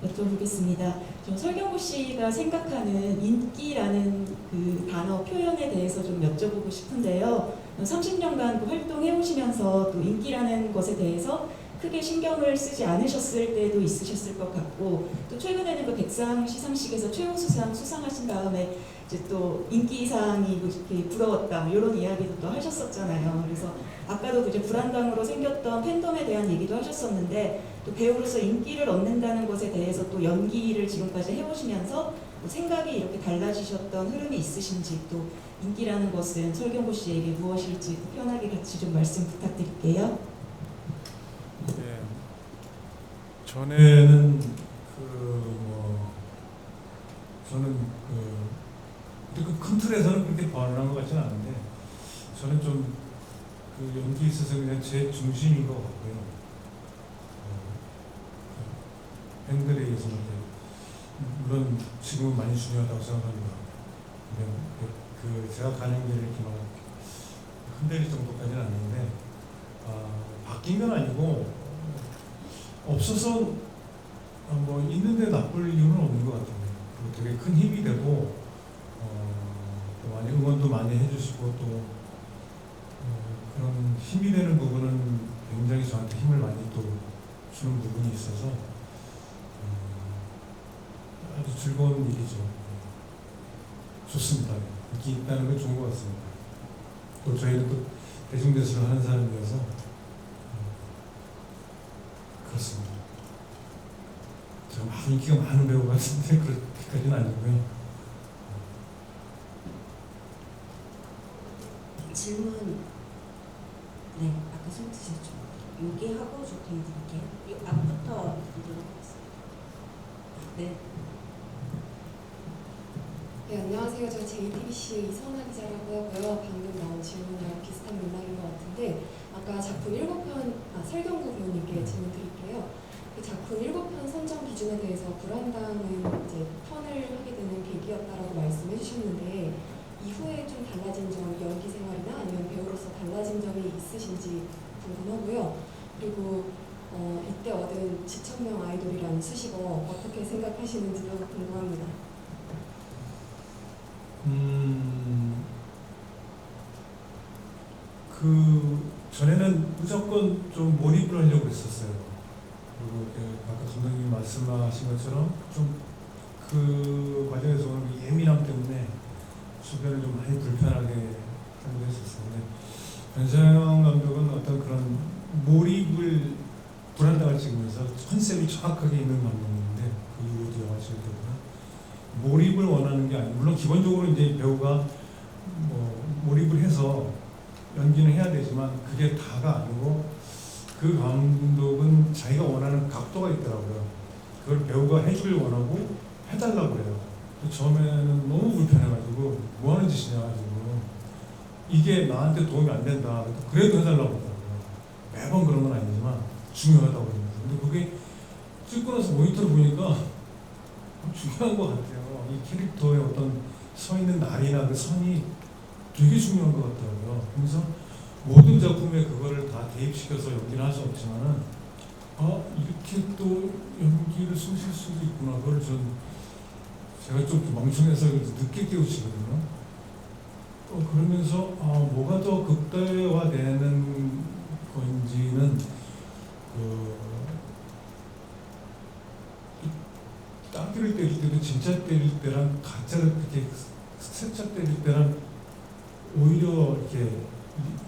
여쭤보겠습니다. 저 설경구 씨가 생각하는 인기라는 그 단어 표현에 대해서 좀 여쭤보고 싶은데요. 30년간 그 활동해 오시면서 또 인기라는 것에 대해서 크게 신경을 쓰지 않으셨을 때도 있으셨을 것 같고 또 최근에는 그 백상 시상식에서 최우수상 수상하신 다음에 이제 또 인기상이 이렇게 부러웠다 이런 이야기도 또 하셨었잖아요. 그래서 아까도 이제 불안감으로 생겼던 팬덤에 대한 얘기도 하셨었는데 또 배우로서 인기를 얻는다는 것에 대해서 또 연기를 지금까지 해오시면서 뭐 생각이 이렇게 달라지셨던 흐름이 있으신지 또 인기라는 것은 설경구 씨에게 무엇일지 편하게 같이 좀 말씀 부탁드릴게요. 네. 전에는 저는 그 큰 틀에서는 그렇게 반응한 것 같지는 않은데 저는 좀 그 연기에 있어서 그냥 제 중심인 것 같고요. 팬들에 의해서는 물론 지금은 많이 중요하다고 생각합니다. 제가 가는 길을 이렇게 막 흔들릴 정도까지는 아닌데 바뀐 건 아니고 없어서 뭐 있는데 나쁠 이유는 없는 것 같아요. 그리고 되게 큰 힘이 되고 또 많이 응원도 많이 해주시고 또 그런 힘이 되는 부분은 굉장히 저한테 힘을 많이 또 주는 부분이 있어서 아주 즐거운 일이죠. 좋습니다. 인기 있다는 건 좋은 것 같습니다. 또 저희는 또 대중대수를 하는 사람이어서 그렇습니다. 제가 막 인기가 많은 배우 같은데 그렇게까지는 아니고요. 질문 네 아까 손 드셨죠? 여기 하고 조금 드릴게요. 이 앞부터 드리도록 하겠습니다. 네. 네, 안녕하세요. 저 JTBC 이선아 기자라고 하고요. 방금 나온 질문이랑 비슷한 맥락인 것 같은데 아까 작품 7편, 설경구 배우님께 질문 드릴게요. 그 작품 7편 선정 기준에 대해서 불안당은 이제 편을 하게 되는 계기였다라고 말씀해 주셨는데 이후에 좀 달라진 점, 연기 생활이나 아니면 배우로서 달라진 점이 있으신지 궁금하고요. 그리고 이때 얻은 지천명 아이돌이라는 수식어 어떻게 생각하시는지도 궁금합니다. 전에는 무조건 좀 몰입을 하려고 했었어요. 그리고 아까 감독님이 말씀하신 것처럼 좀 그 과정에서 오는 예민함 때문에 주변을 좀 많이 불편하게 하기도 했었어요. 변상현 감독은 어떤 그런 몰입을 불안당을 찍으면서 컨셉이 정확하게 있는 감독인데 그 이후에도 영화 찍을 때보다 몰입을 원하는 게 아니고 물론 기본적으로 이제 배우가 뭐 몰입을 해서 연기는 해야 되지만 그게 다가 아니고 그 감독은 자기가 원하는 각도가 있더라고요. 그걸 배우가 해주길 원하고 해달라고 그래요. 처음에는 너무 불편해가지고 뭐 하는 짓이냐 가지고 이게 나한테 도움이 안 된다. 그래도 해달라고 그러더라고요. 매번 그런 건 아니지만 중요하다고 그러면서. 근데 그게 찍고 나서 모니터를 보니까 중요한 것 같아요. 이 캐릭터의 어떤 서 있는 날이나 그 선이 되게 중요한 것 같더라고요. 그래서 모든 작품에 그거를 다 대입시켜서 연기를 할 수 없지만은 이렇게 또 연기를 쏘실 수도 있구나. 그걸 제가 좀 멍청해서 늦게 깨우치거든요. 그러면서 뭐가 더 극대화되는 건지는 땅기를 때릴 때도 진짜 때릴 때랑 가짜를 이렇게 살짝 때릴 때랑 오히려 이렇게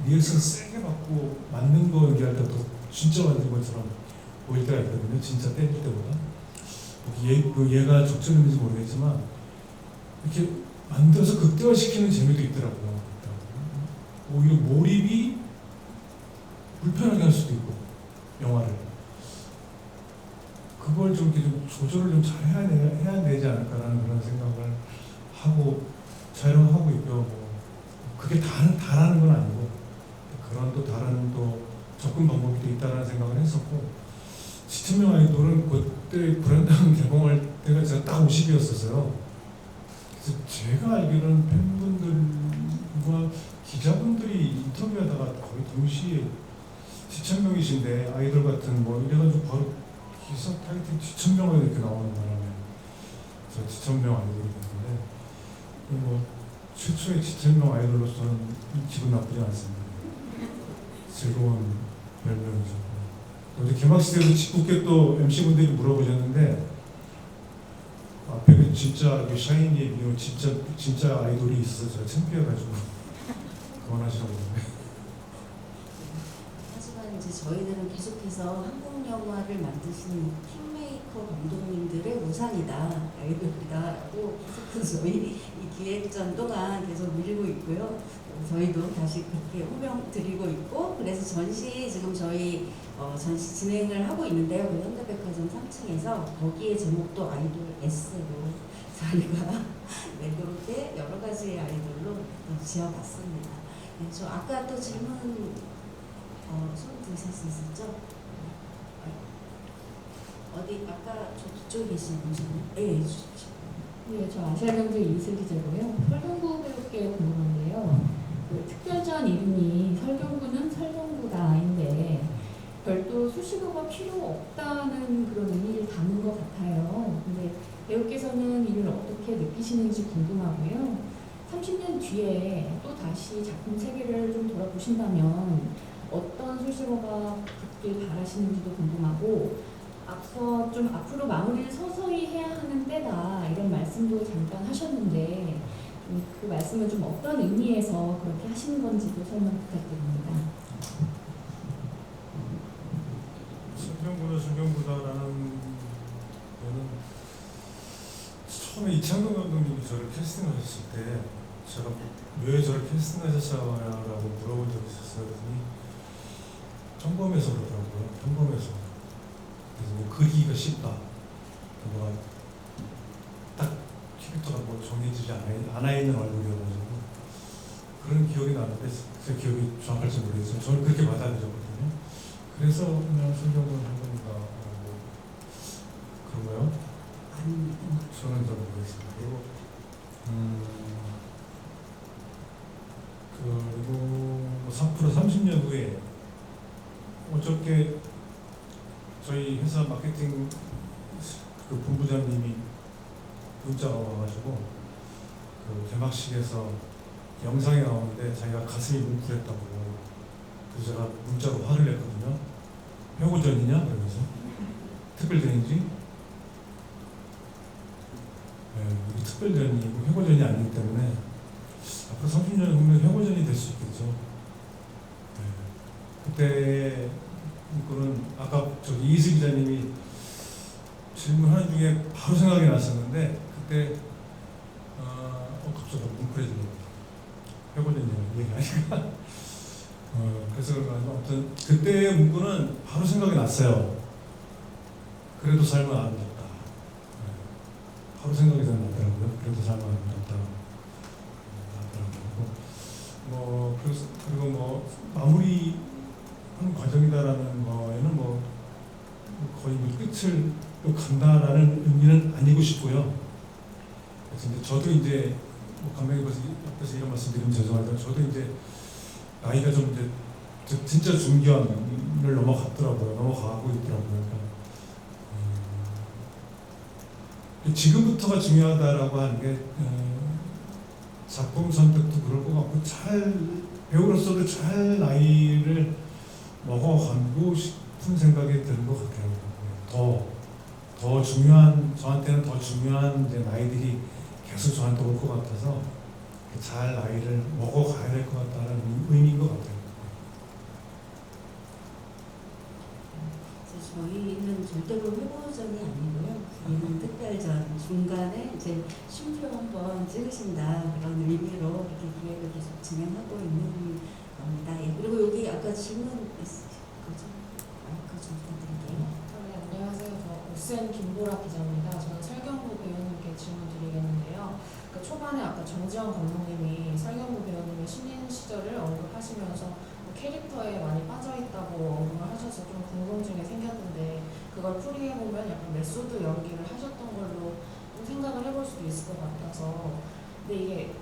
리액션 세게 받고 맞는 거 연기할 때 더 진짜 맞는 것처럼 보일 때가 있거든요. 진짜 때릴 때보다. 얘가 적절했는지 모르겠지만 이렇게 만들어서 극대화시키는 재미도 있더라고요. 오히려 몰입이 불편하게 할 수도 있고 영화를 그걸 좀 이렇게 좀 조절을 좀 잘 해야 되지 않을까라는 그런 생각을 하고 촬영하고 있고요. 그게 다라는 건 아니고 그런 또 다른 또 접근 방법이 또 있다라는 생각을 했었고 지천명 아이돌은 그때 브랜드 개봉할 때가 제가 딱 50이었었어요. 그래서 제가 알기로는 팬분들과 기자분들이 인터뷰하다가 거의 동시에 지천명이신데 아이돌 같은 이래가지고 바로 기사 타이틀 지천명이 이렇게 나오는 바람에 제가 지천명 아이돌이 됐는데 최초의 지천명 아이돌로서는 기분 나쁘지 않습니다. 즐거운 별명이죠. 어제 개막식 때도 짓궂게 또 MC분들이 물어보셨는데 앞에 진짜 샤이니에 비운 진짜 아이돌이 있어서 제가 창피해가지고 그만하시라고 그러는데 하지만 이제 저희들은 계속해서 한국 영화를 만드신 킹메이커 감독님들의 우상이다, 아이돌이다라고 계속해서 저희 이 기획전 동안 계속 밀고 있고요. 저희도 다시 그렇게 호명 드리고 있고, 그래서 전시 지금 저희 전시 진행을 하고 있는데요. 그 현대백화점 3층에서 거기에 제목도 아이돌 S로 저희가 네, 그렇게 여러 가지 아이돌로 지어봤습니다. 네, 저 아까 또 질문 손 드실 수 있었죠? 어디 아까 저쪽에 계신 분이셨나요? 네, 해주십시오. 네, 저 아시아경제 이슬 기자고요. 설경구 배우께 궁금한데요. 그 특별전 이름이 설경구는 설경구다인데 별도 수식어가 필요 없다는 그런 의미를 담은 것 같아요. 근데 배우께서는 이를 어떻게 느끼시는지 궁금하고요. 30년 뒤에 또 다시 작품 세계를 좀 돌아보신다면 어떤 수식어가 붙길 바라시는지도 궁금하고, 앞서 좀 앞으로 마무리를 서서히 해야 하는 때다 이런 말씀도 잠깐 하셨는데 그 말씀은 좀 어떤 의미에서 그렇게 하시는 건지도 설명 부탁드립니다. 설경구는 설경구다라는 거는 처음에 이창동 감독님이 저를 캐스팅하셨을 때 제가 왜 저를 캐스팅하셨냐라고 물어본 적이 있었어요. 평범해서 그러더라고요. 평범해서. 그래서 그리기가 쉽다. 뭐가 딱 캐릭터가 정해지지 않아 있는 얼굴이어가지고 그런 기억이 나는데 제 기억이 정확할지 모르겠지만 저는 그렇게 받아들였거든요. 그래서 그냥 설경구는 설경구다 그런가요? 아닙니다. 저는 잘 모르겠습니다. 그리고 앞으로 30년 후에 어저께 저희 회사 마케팅 그 본부장님이 문자가 와가지고 그 개막식에서 영상이 나오는데 자기가 가슴이 뭉클했다고. 그래서 제가 문자로 화를 냈거든요. 회고전이냐? 그러면서 특별전인지? 네, 이게 특별전이고 회고전이 아니기 때문에 앞으로 30년 후면 회고전이 될 수 있겠죠. 네. 그때 그는 아까 저기 이슬 기자님이 질문하는 중에 바로 생각이 났었는데 그때 갑자기 뭉클해지네요. 회고전 얘기하니까 그래서 아무튼 그때의 문구는 바로 생각이 났어요. 그래도 삶은 아름답다. 바로 생각이 나더라고요. 그래도 삶은 아름답다. 그리고 뭐 마무리하는 과정이다라는 거에는 뭐 거의 뭐 끝을 간다라는 의미는 아니고 싶고요. 그래서 이제 저도 이제 뭐 감독님 앞에서 이런 말씀드리면 죄송하지만 저도 이제 나이가 좀 이제 진짜 중견을 넘어가고 있더라고요. 지금부터가 중요하다라고 하는 게 작품 선택도 그럴 것 같고 배우로서도 잘 나이를 먹어가고 싶은 생각이 드는 것 같아요. 더 중요한, 저한테는 더 중요한 이제 나이들이 계속 저한테 올 것 같아서 잘 나이를 먹어가야 될 것 같다는 의미인 것 같아요. 저희는 절대로 회고전이 아니고요. 저희는 특별전 중간에 이제 쉼표 한번 찍으신다 그런 의미로 이렇게 기획을 계속 진행하고 있는 겁니다. 예. 그리고 여기 아까 질문 있으신 거죠? 마이크 좀 부탁드릴게요. 네, 안녕하세요. 저 오센 김보라 기자입니다. 저는 설경구 배우님께 질문 드리겠는데요. 초반에 아까 정지영 감독님이 설경구 배우님의 신인 시절을 언급하시면서 캐릭터에 많이 빠져있다고 언급을 하셔서 좀 궁금증이 생겼는데 그걸 풀이해보면 약간 메소드 연기를 하셨던 걸로 좀 생각을 해볼 수도 있을 것 같아서 근데 이게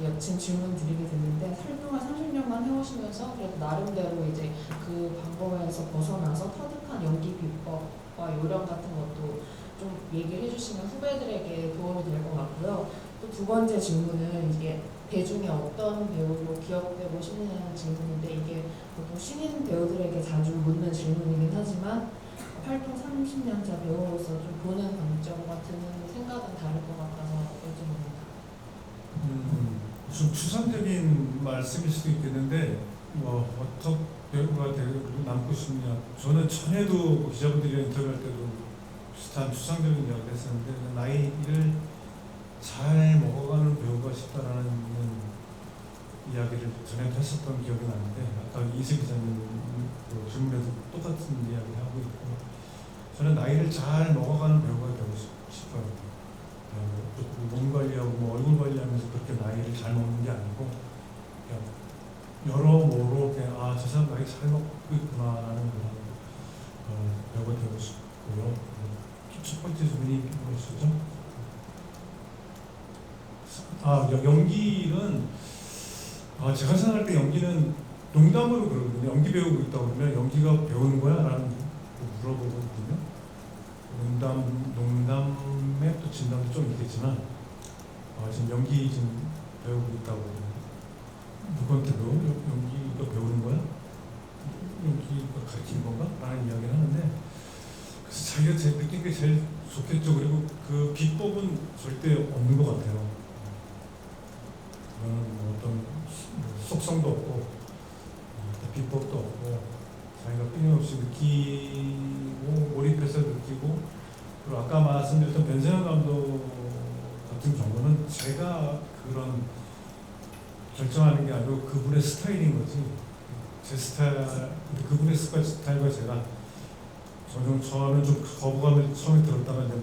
여친 질문 드리게 됐는데 활동을 30년간 해오시면서 그래도 나름대로 이제 그 방법에서 벗어나서 터득한 연기 비법과 요령 같은 것도 좀 얘기를 해주시면 후배들에게 도움이 될 것 같고요. 또 두 번째 질문은 이게 대중에 어떤 배우로 기억되고 싶느냐는 질문인데 이게 보통 신인 배우들에게 자주 묻는 질문이긴 하지만 활동 30년차 배우로서 좀 보는 관점과 드는 생각은 다를 것 같아서 여쭤봅니다. 좀 추상적인 말씀일 수도 있겠는데 뭐 어떤 배우가 남고 싶냐 저는 전에도 기자분들이랑 인터뷰할 때도 비슷한 추상적인 이야기를 했었는데 나이를 잘 먹어가는 배우가 싶다라는 이야기를 전에도 했었던 기억이 나는데 아까 이슬 기자님 질문에도 똑같은 이야기를 하고 있고 저는 나이를 잘 먹어가는 배우가 되고 싶어요. 몸 관리하고 뭐 얼굴 관리하면서 그렇게 나이를 잘 먹는 게 아니고 여러모로 그냥 저 사람 나이 잘 먹고 있구나 하는 그런 배우가 되고 싶고요. 첫 번째 질문이 무엇이죠? 연기는 제가 생각할 때 연기는 농담으로 그러거든요. 연기 배우고 있다고 그러면 연기가 배우는 거야? 라는 물어보거든요. 농담에 또 진담도 좀 있겠지만 지금 연기 지금 배우고 있다고 누구한테도 연기가 배우는 거야? 연기가 가르치는 건가? 라는 이야기를 하는데 그래서 자기가 제일 느낀 게 제일 좋겠죠. 그리고 그 비법은 절대 없는 것 같아요. 뭐 어떤 속성도 없고 비법도 없고 자기가 끊임없이 느끼고 몰입해서 느끼고 그리고 아까 말씀드렸던 변세현 감독 같은 경우는 제가 그런 결정하는 게 아니고 그분의 스타일인 거지 제 스타일 그분의 스타일과 제가 저는 좀 거부감을 처음에 들었다가 이제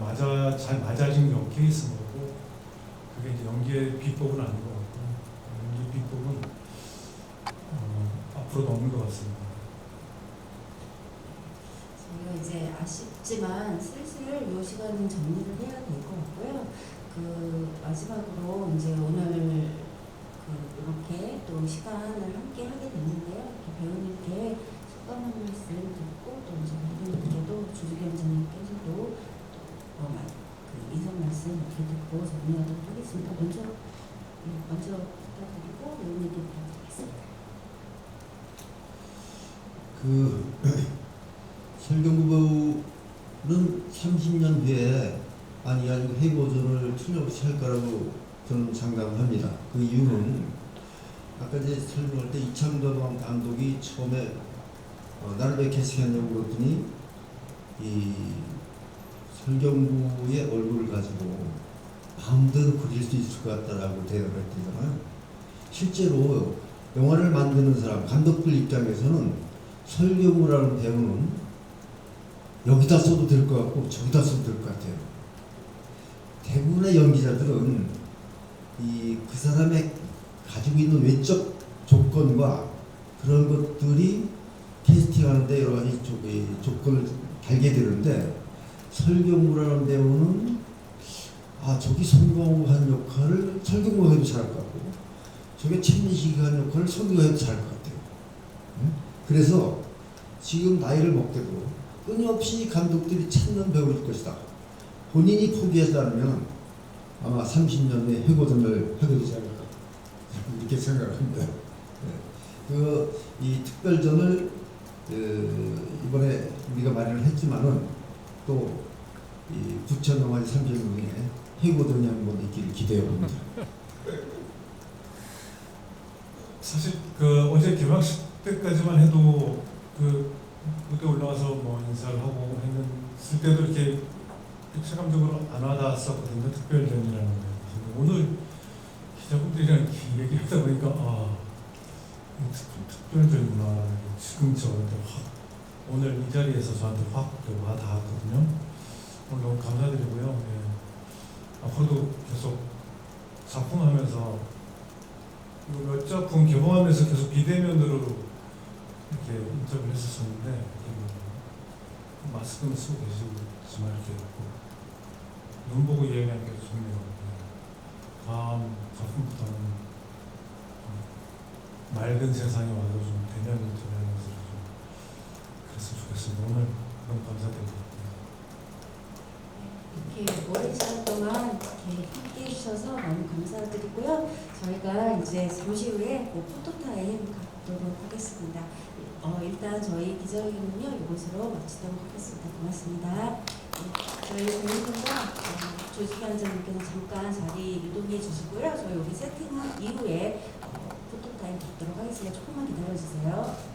잘 맞아진 케이스인 거고 그게 이제 연기의 비법은 아닌 것 같고 연기 비법은 앞으로도 없는 것 같습니다. 저희가 이제 아쉽지만 슬슬 이 시간은 정리를 해야 될 것 같고요. 마지막으로 이제 오늘 이렇게 또 시간을 함께 하게 됐는데요. 배우님께 소감 한 말씀 듣고 또 이제 감독님께도 주주경장님께서도 인사 말씀 이렇게 듣고 정리하도록 하겠습니다. 먼저 부탁드리고 배우님께 부탁드리겠습니다. 설경구 배우는 30년 뒤에 아니면 회고전을 틀림없이 할 거라고 저는 장담합니다. 그 이유는 아까 이제 설명할 때 이창도 감독이 처음에 나를 왜 캐스팅했냐고 그랬더니 이 설경구의 얼굴을 가지고 마음대로 그릴 수 있을 것 같다라고 대답을 했잖아요. 실제로 영화를 만드는 사람, 감독들 입장에서는 설경구라는 배우는 여기다 써도 될 것 같고 저기다 써도 될 것 같아요. 대부분의 연기자들은 그 사람의 가지고 있는 외적 조건과 그런 것들이 캐스팅하는데 여러 가지 조건을 달게 되는데 설경구라는 배우는 저기 성공한 역할을 설경구가 해도 잘할 것 같고 저게 최민식이 한 역할을 설경구가 해도 잘할 것 같아요. 그래서 지금 나이를 먹게도 끊임없이 감독들이 찾는 배우일 것이다. 본인이 포기하지 않으면 아마 30년 내에 회고전을 하게 되지 않을까 이렇게 생각을 합니다. 이 특별전을 이번에 우리가 마련을 했지만은 또 이 부천 영화제 30년에 회고전이 한번 있기를 기대해 봅니다. 사실 그 어제 개막식 때까지만 해도 그 무대 올라가서 뭐 인사를 하고 했을 때도 이렇게 체감적으로 안 와닿았었거든요. 특별전이라는 거. 오늘 기자분들이랑 얘기하다 보니까 특별전이구나. 지금 저한테 확 오늘 이 자리에서 저한테 확 와닿았거든요. 오늘 너무 감사드리고요. 예. 앞으로도 계속 작품하면서 몇 작품 개봉하면서 계속 비대면으로 이렇게 인터뷰를 했었었는데 마스크는 쓰고 계시지만 이렇게 눈 보고 이야기하는 게 좋네요. 다음 작품부터는 맑은 세상에 와서 좀 대면 인터뷰하면서 좀 그랬으면 좋겠습니다. 오늘 너무 감사드립니다. 이렇게 오랜 시간 동안 이렇게 함께 해주셔서 너무 감사드리고요. 저희가 이제 잠시 후에 포토타임 갖도록 하겠습니다. 일단 저희 기자회견은요 이곳으로 마치도록 하겠습니다. 고맙습니다. 저희 고객님과 조직위원장님께서 잠깐 자리 이동해 주시고요. 저희 여기 세팅한 이후에 포토타임 갖도록 하겠습니다. 조금만 기다려주세요.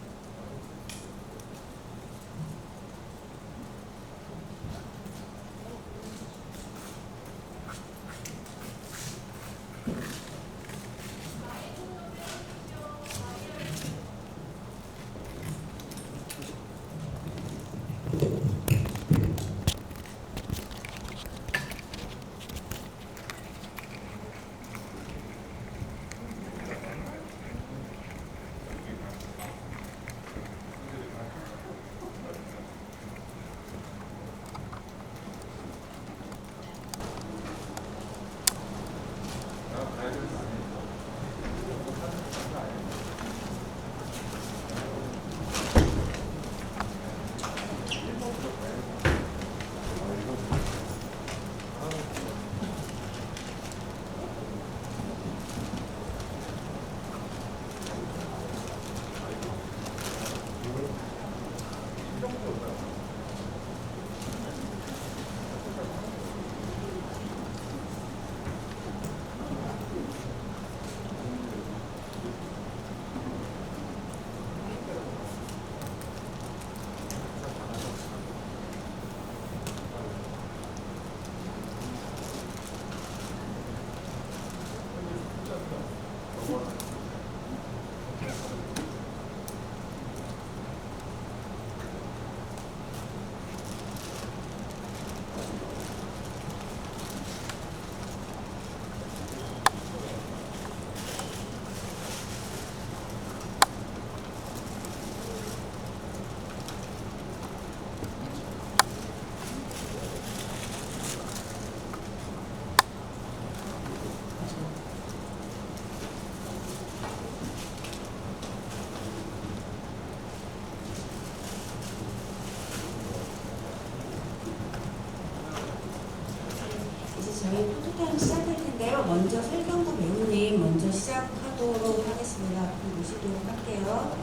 저희 포토타임 시작할 텐데요. 먼저 설경구 배우님 먼저 시작하도록 하겠습니다. 앞으로 모시도록 할게요.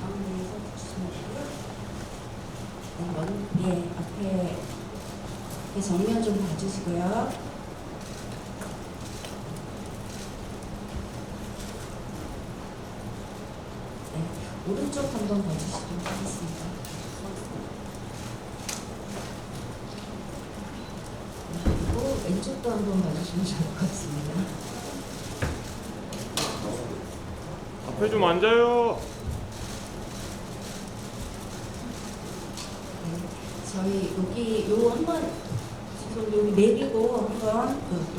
가운데에서 주시면 되고요. 앞에 정면 좀 봐주시고요. 네, 오른쪽 한번 봐주시도록 하겠습니다. 왼쪽도 한번 봐주시면 좋을 것 같습니다. 앞에 좀 앉아요. 네, 저희 여기 요 한번 지금 여기 내리고 한번 또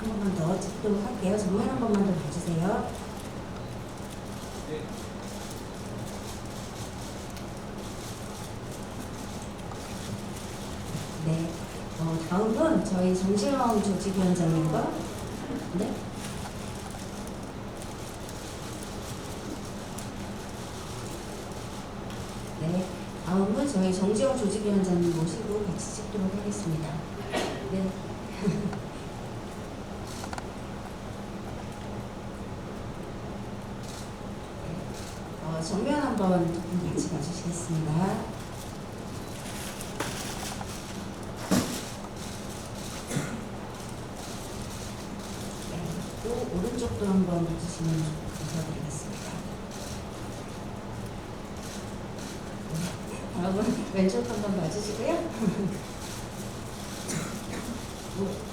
한 번만 더 찍도록 할게요. 정면 한 번만 더 봐주세요. 네. 다음은 저희 정시영 조직위원장님과 네. 네. 다음은 저희 정지영 조직위원장님 모시고 같이 찍도록 하겠습니다. 네. 정면 한번 같이 봐주시겠습니다. 네, 또 오른쪽도 한번 봐주시면 감사드리겠습니다. 네, 여러분 왼쪽 한번 봐주시고요.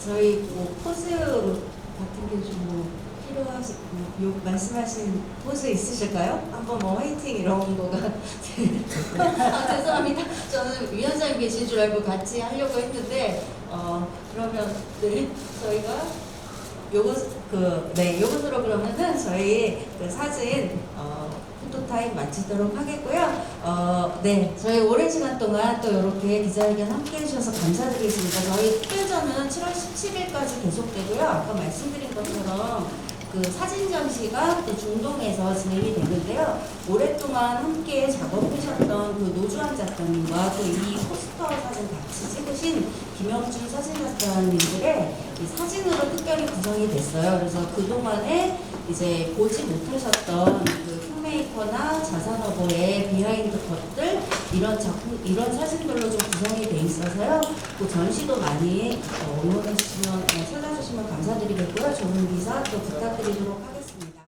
저희 포즈 같은 게 좀 필요하시고 말씀하신 포즈 있으실까요? 한번 화이팅 이런 거가 죄송합니다. 저는 위원장님 계신 줄 알고 같이 하려고 했는데 그러면 네 저희가 요것으로 그러면은 저희 그 사진 포토타임 마치도록 하겠고요. 네, 저희 오랜 시간 동안 또 이렇게 기자회견 함께 해주셔서 감사드리겠습니다. 저희 특별전은 7월 17일까지 계속되고요. 아까 말씀드린 것처럼 그 사진 전시가 또 중동에서 진행이 되는데요. 오랫동안 함께 작업하셨던 그 노주환 작가님과 또 이 포스터 사진 같이 찍으신 김영준 사진 작가님들의 이 사진으로 특별히 구성이 됐어요. 그래서 그동안에 이제 보지 못하셨던 그 filmmaker나 자산어버의 비하인드 컷들 이런 작품, 이런 사진들로 좀 구성이 돼 있어서요. 그 전시도 많이 응원해 주시면 찾아주시면 감사드리겠고요. 좋은 기사 또 부탁드리도록 하겠습니다.